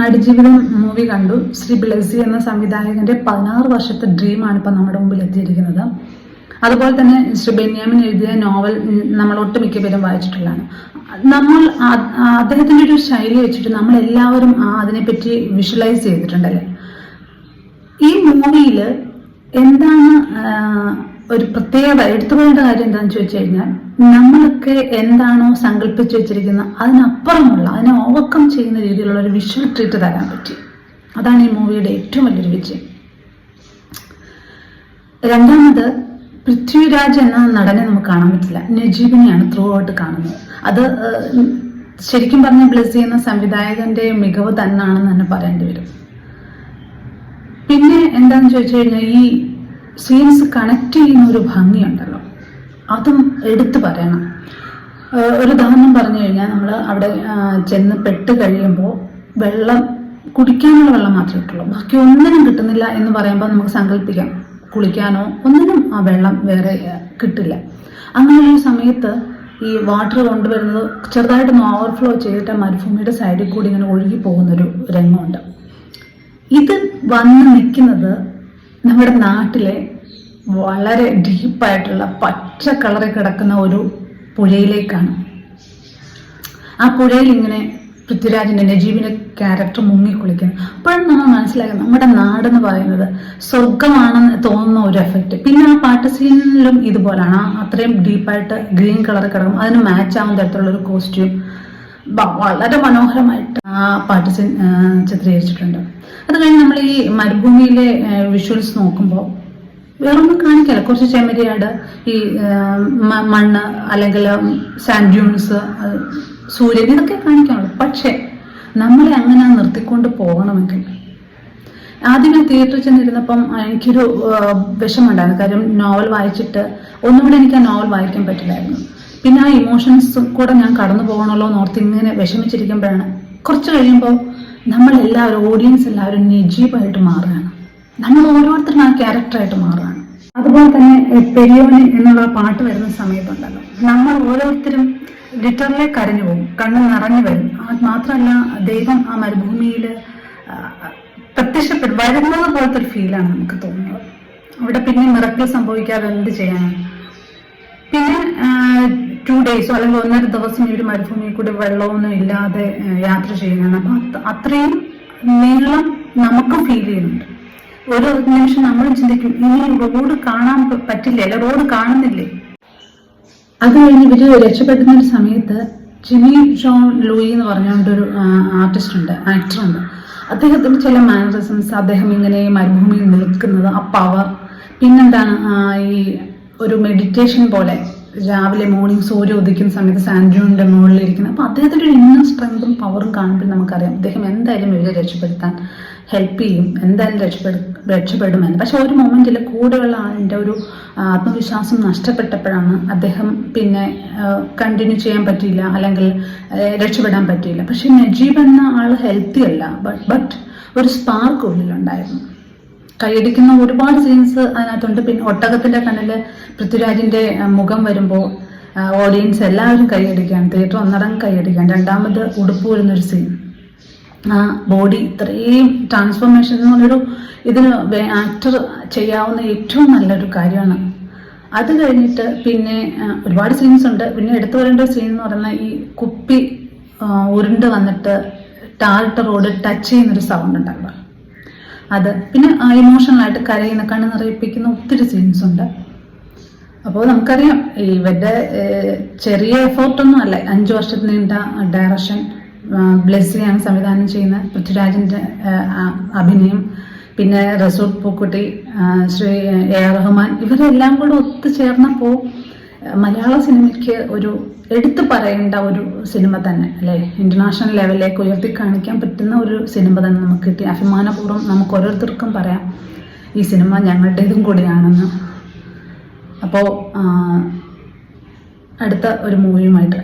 Aadujeevitham movie കണ്ടു. ശ്രീ ബ്ലെസ്സി എന്ന സംവിധായകന്റെ 16 വർഷത്തെ ഡ്രീമാണ് ഇപ്പം നമ്മുടെ മുമ്പിൽ എത്തിയിരിക്കുന്നത്. അതുപോലെ തന്നെ ശ്രീ ബെന്യാമിൻ എഴുതിയ നോവൽ നമ്മൾ ഒട്ടുമിക്ക പേരും വായിച്ചിട്ടുള്ളതാണ്. നമ്മൾ അദ്ദേഹത്തിന്റെ ഒരു ശൈലി വെച്ചിട്ട് നമ്മൾ എല്ലാവരും അതിനെപ്പറ്റി വിഷ്വലൈസ് ചെയ്തിട്ടുണ്ടല്ലേ. ഈ മൂവിയിൽ എന്താണ് ഒരു പ്രത്യേകത എടുത്തു പറയേണ്ട കാര്യം എന്താണെന്ന് ചോദിച്ചു കഴിഞ്ഞാൽ, നമ്മളൊക്കെ എന്താണോ സങ്കല്പിച്ചു വെച്ചിരിക്കുന്ന അതിനപ്പുറമുള്ള, അതിനെ ഓവർകം ചെയ്യുന്ന രീതിയിലുള്ള ഒരു വിഷ്വൽ ട്രീറ്റ് തരാൻ പറ്റി. അതാണ് ഈ മൂവിയുടെ ഏറ്റവും വലിയൊരു വിജയം. രണ്ടാമത്, പൃഥ്വിരാജ് എന്ന നടനെ നമുക്ക് കാണാൻ പറ്റില്ല, നജീബിനെയാണ് ത്രൂ ഔട്ട് കാണുന്നത്. അത് ശരിക്കും പറഞ്ഞ ബ്ലെസ്സി എന്ന സംവിധായകന്റെ മികവ് തന്നെയാണെന്ന് തന്നെ പറയേണ്ടി വരും. പിന്നെ എന്താണെന്ന് ചോദിച്ചു കഴിഞ്ഞാൽ, ഈ സീൻസ് കണക്ട് ചെയ്യുന്ന ഒരു ഭംഗിയുണ്ടല്ലോ, അതും എടുത്തു പറയണം. ഒരു ഉദാഹരണം പറഞ്ഞു കഴിഞ്ഞാൽ, നമ്മൾ അവിടെ ചെന്ന് പെട്ട് കഴിയുമ്പോൾ വെള്ളം കുടിക്കാനുള്ള വെള്ളം മാത്രമേ കിട്ടുള്ളൂ, ബാക്കി ഒന്നിനും കിട്ടുന്നില്ല എന്ന് പറയുമ്പോൾ നമുക്ക് സങ്കല്പിക്കാം, കുളിക്കാനോ ഒന്നിനും ആ വെള്ളം വേറെ കിട്ടില്ല. അങ്ങനെയുള്ള സമയത്ത് ഈ വാട്ടർ കൊണ്ടുവരുന്നത് ചെറുതായിട്ടൊന്ന് ഓവർഫ്ലോ ചെയ്തിട്ട് മരുഭൂമിയുടെ സൈഡിൽ കൂടി ഇങ്ങനെ ഒഴുകി പോകുന്നൊരു രംഗമുണ്ട്. ഇത് വന്ന് നിൽക്കുന്നത് നമ്മുടെ നാട്ടിലെ വളരെ ഡീപ്പായിട്ടുള്ള പച്ച കളറിൽ കിടക്കുന്ന ഒരു പുഴയിലേക്കാണ്. ആ പുഴയിൽ ഇങ്ങനെ പൃഥ്വിരാജിന്റെ നജീബിന്റെ ക്യാരക്ടർ മുങ്ങിക്കുളിക്കുന്നു. അപ്പോഴും നമ്മൾ മനസ്സിലാക്കുന്നത് നമ്മുടെ നാടെന്ന് പറയുന്നത് സ്വർഗമാണെന്ന് തോന്നുന്ന ഒരു എഫക്റ്റ്. പിന്നെ ആ പാട്ട് സീനിലും ഇതുപോലാണ്, അത്രയും ഡീപ്പായിട്ട് ഗ്രീൻ കളർ കിടക്കും, അതിന് മാച്ച് ആവുന്ന തരത്തിലുള്ള ഒരു കോസ്റ്റ്യൂം വളരെ മനോഹരമായിട്ട് ആ പാട്ട് സീൻ ചിത്രീകരിച്ചിട്ടുണ്ട്. അത് കഴിഞ്ഞ് നമ്മൾ ഈ മരുഭൂമിയിലെ വിഷ്വൽസ് നോക്കുമ്പോൾ വേറൊന്നും കാണിക്കല്ല, കുറച്ച് ചെമ്മരിയാട്, ഈ മണ്ണ് അല്ലെങ്കിൽ സാൻഡ് ഡ്യൂൺസ്, സൂര്യൻ, ഇതൊക്കെ കാണിക്കാനുള്ളൂ. പക്ഷെ നമ്മളെ അങ്ങനെ നിർത്തിക്കൊണ്ട് പോകണമെങ്കിൽ, ആദ്യം ഞാൻ തിയേറ്ററിൽ ചെന്നിരുന്നപ്പം എനിക്കൊരു വിഷമമുണ്ടായിരുന്നു. കാര്യം നോവൽ വായിച്ചിട്ട് ഒന്നുകൂടെ എനിക്ക് ആ നോവൽ വായിക്കാൻ പറ്റില്ലായിരുന്നു. പിന്നെ ആ ഇമോഷൻസ് കൂടെ ഞാൻ കടന്നു പോകണമല്ലോ എന്നോർത്ത് ഇങ്ങനെ വിഷമിച്ചിരിക്കുമ്പോഴാണ് കുറച്ച് കഴിയുമ്പോൾ നമ്മളെല്ലാവരും, ഓഡിയൻസ് എല്ലാവരും നജീബായിട്ട് മാറുകയാണ്, നമ്മൾ ഓരോരുത്തരും ആ ക്യാരക്ടറായിട്ട് മാറുകയാണ്. അതുപോലെ തന്നെ പെരിയോനെ എന്നുള്ള പാട്ട് വരുന്ന സമയത്തുണ്ടല്ലോ, നമ്മൾ ഓരോരുത്തരും ലിറ്ററലി കരഞ്ഞു പോകും, കണ്ണ് നിറഞ്ഞു വരും. മാത്രമല്ല, ദൈവം ആ മരുഭൂമിയിൽ പ്രത്യക്ഷപ്പെടും വരുന്നത് പോലത്തെ ഒരു ഫീലാണ് നമുക്ക് തോന്നുന്നത്. അവിടെ പിന്നെ മിറക്കിൾ സംഭവിക്കാതെ എന്ത് ചെയ്യാനാണ്? പിന്നെ 2 ഡേയ്സോ അല്ലെങ്കിൽ 1.5 ദിവസം ഈ ഒരു മരുഭൂമിയിൽ കൂടി വെള്ളമൊന്നും ഇല്ലാതെ യാത്ര ചെയ്യുന്നതാണ്. അപ്പൊ അത്രയും നീളം നമുക്ക് ഫീൽ ചെയ്യുന്നുണ്ട്. ഒരു നിമിഷം നമ്മൾ ചിന്തിക്കും, ഇനി റോഡ് കാണാൻ പറ്റില്ലേ, അല്ല റോഡ് കാണുന്നില്ലേ. അത് കഴിഞ്ഞ് ഇവര് രക്ഷപ്പെടുന്ന ഒരു സമയത്ത് ജിമ്മി ജോൺ ലൂയി എന്ന് പറഞ്ഞുകൊണ്ടൊരു ആർട്ടിസ്റ്റ് ഉണ്ട്, ആക്ടറുണ്ട്. അദ്ദേഹത്തിന് ചില മാനറിസംസ്, അദ്ദേഹം ഇങ്ങനെ മരുഭൂമിയിൽ നിൽക്കുന്നത്, ആ പവർ, പിന്നെന്താണ് ഈ ഒരു മെഡിറ്റേഷൻ പോലെ രാവിലെ മോർണിംഗ് സൂര്യ ഉദിക്കുന്ന സമയത്ത് സാൻഡ്യൂണിന്റെ മുകളിലിരിക്കുന്നത്. അപ്പൊ അദ്ദേഹത്തിന്റെ ഒരു ഇന്നർ സ്ട്രെങ്തും പവറും കാണുമ്പോൾ നമുക്കറിയാം അദ്ദേഹം എന്തായാലും ഇവരെ രക്ഷപ്പെടുത്താൻ ഹെൽപ്പ് ചെയ്യും, എന്തായാലും രക്ഷപ്പെടുമെന്ന്. പക്ഷെ ഒരു മൊമെന്റിൽ കൂടെയുള്ള ആളിന്റെ ഒരു ആത്മവിശ്വാസം നഷ്ടപ്പെട്ടപ്പോഴാണ് അദ്ദേഹം പിന്നെ കണ്ടിന്യൂ ചെയ്യാൻ പറ്റിയില്ല, അല്ലെങ്കിൽ രക്ഷപ്പെടാൻ പറ്റിയില്ല. പക്ഷെ നജീബ് എന്ന ആൾ ഹെൽത്തി അല്ല, ബട്ട് ഒരു സ്പാർക്ക് ഉള്ളിലുണ്ടായിരുന്നു. കൈയടിക്കുന്ന ഒരുപാട് സീൻസ് അതിനകത്തുണ്ട്. പിന്നെ ഒട്ടകത്തിന്റെ കണ്ണില് പൃഥ്വിരാജിന്റെ മുഖം വരുമ്പോൾ ഓഡിയൻസ് എല്ലാവരും കൈയടിക്കാൻ, തിയേറ്റർ ഒന്നടങ്കം കൈയടിക്കാൻ. രണ്ടാമത് ഉടുപ്പ് വരുന്നൊരു സീൻ, ആ ബോഡി ഇത്രയും ട്രാൻസ്ഫോർമേഷൻ എന്ന് പറഞ്ഞൊരു ഇതിന് ആക്ടർ ചെയ്യാവുന്ന ഏറ്റവും നല്ലൊരു കാര്യമാണ്. അത് കഴിഞ്ഞിട്ട് പിന്നെ ഒരുപാട് സീൻസ് ഉണ്ട്. പിന്നെ എടുത്തു വരേണ്ട സീൻ എന്ന് പറഞ്ഞാൽ ഈ കുപ്പി ഉരുണ്ട് വന്നിട്ട് ടാറിട്ട റോഡ് ടച്ച് ചെയ്യുന്നൊരു സൗണ്ട് ഉണ്ടാവുക, അത്. പിന്നെ ഇമോഷണലായിട്ട് കരയുന്ന, കണ്ണ് നിറയിപ്പിക്കുന്ന ഒത്തിരി സീൻസ് ഉണ്ട്. അപ്പോൾ നമുക്കറിയാം ഇവരുടെ ചെറിയ എഫേർട്ടൊന്നും അല്ല. 5 വർഷത്തിൽ നീണ്ട ഡയറക്ഷൻ, ബ്ലെസ്സിയാണ് സംവിധാനം ചെയ്യുന്ന, പൃഥ്വിരാജിന്റെ അഭിനയം, പിന്നെ റസൂൽ പൂക്കുട്ടി, ശ്രീ എ ആർ റഹ്മാൻ, ഇവരെല്ലാം കൂടെ ഒത്തുചേർന്നപ്പോൾ മലയാള സിനിമയ്ക്ക് ഒരു എടുത്തു പറയേണ്ട ഒരു സിനിമ തന്നെ അല്ലേ, ഇന്റർനാഷണൽ ലെവലിലേക്ക് ഉയർത്തി കാണിക്കാൻ പറ്റുന്ന ഒരു സിനിമ തന്നെ നമുക്ക് കിട്ടി. അഭിമാനപൂർവ്വം നമുക്ക് ഓരോരുത്തർക്കും പറയാം ഈ സിനിമ ഞങ്ങളുടേതും കൂടിയാണെന്ന്. അപ്പോൾ അടുത്ത ഒരു മൂവിയുമായിട്ട്